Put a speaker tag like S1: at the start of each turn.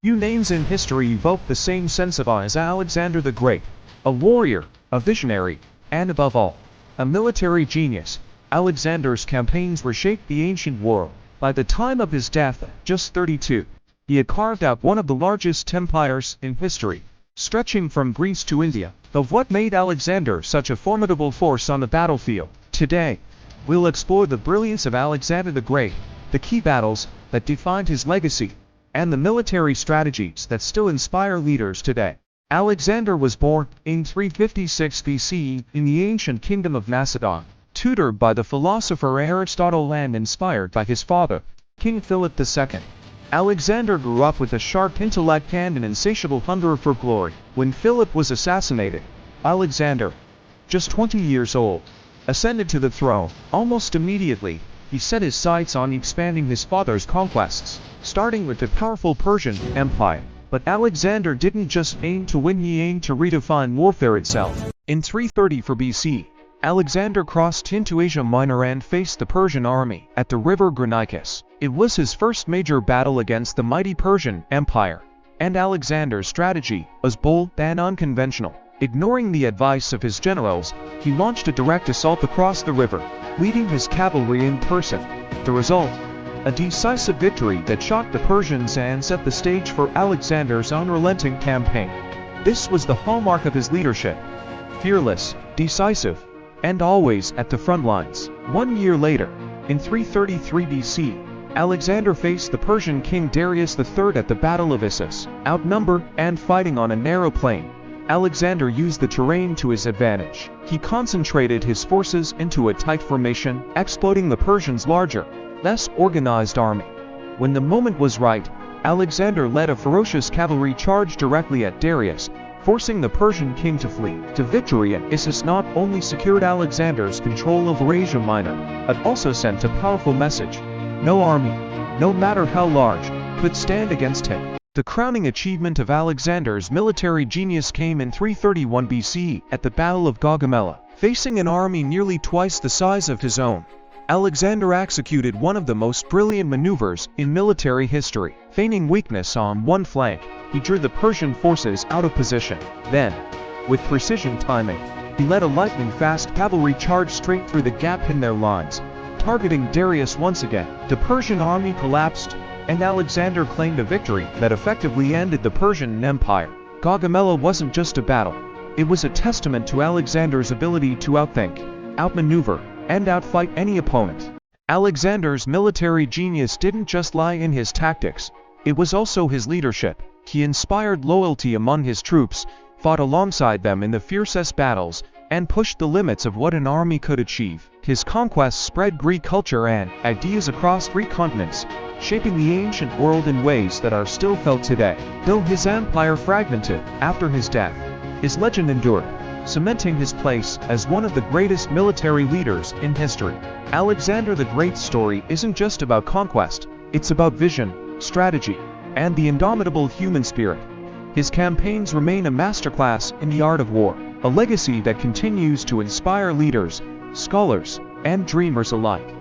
S1: Few names in history evoke the same sense of awe as Alexander the Great. A warrior, a visionary, and above all, a military genius, Alexander's campaigns reshaped the ancient world. By the time of his death, just 32, he had carved out one of the largest empires in history, stretching from Greece to India. But what made Alexander such a formidable force on the battlefield? Today, we'll explore the brilliance of Alexander the Great, the key battles that defined his legacy, and the military strategies that still inspire leaders today. Alexander was born in 356 BC in the ancient kingdom of Macedon, tutored by the philosopher Aristotle and inspired by his father, King Philip II. Alexander grew up with a sharp intellect and an insatiable hunger for glory. When Philip was assassinated, Alexander, just 20 years old, ascended to the throne. Almost immediately, he set his sights on expanding his father's conquests, starting with the powerful Persian Empire. But Alexander didn't just aim to win, he aimed to redefine warfare itself. In 334 BC, Alexander crossed into Asia Minor and faced the Persian army at the river Granicus. It was his first major battle against the mighty Persian Empire, and Alexander's strategy was bold and unconventional. Ignoring the advice of his generals, he launched a direct assault across the river, leading his cavalry in person. The result? A decisive victory that shocked the Persians and set the stage for Alexander's unrelenting campaign. This was the hallmark of his leadership: fearless, decisive, and always at the front lines. 1 year later, in 333 BC, Alexander faced the Persian king Darius III at the Battle of Issus. Outnumbered and fighting on a narrow plain, Alexander used the terrain to his advantage. He concentrated his forces into a tight formation, exploiting the Persians' larger, less organized army. When the moment was right, Alexander led a ferocious cavalry charge directly at Darius, forcing the Persian king to flee. The victory at Issus not only secured Alexander's control over Asia Minor, but also sent a powerful message: no army, no matter how large, could stand against him. The crowning achievement of Alexander's military genius came in 331 BC at the Battle of Gaugamela. Facing an army nearly twice the size of his own, Alexander executed one of the most brilliant maneuvers in military history. Feigning weakness on one flank, he drew the Persian forces out of position. Then, with precision timing, he led a lightning-fast cavalry charge straight through the gap in their lines, targeting Darius once again. The Persian army collapsed, and Alexander claimed a victory that effectively ended the Persian Empire. Gaugamela wasn't just a battle, it was a testament to Alexander's ability to outthink, outmaneuver, and outfight any opponent. Alexander's military genius didn't just lie in his tactics, it was also his leadership. He inspired loyalty among his troops, fought alongside them in the fiercest battles, and pushed the limits of what an army could achieve. His conquests spread Greek culture and ideas across 3 continents, shaping the ancient world in ways that are still felt today. Though his empire fragmented after his death, his legend endured, cementing his place as one of the greatest military leaders in history. Alexander the Great's story isn't just about conquest, it's about vision, strategy, and the indomitable human spirit. His campaigns remain a masterclass in the art of war, a legacy that continues to inspire leaders, scholars, and dreamers alike.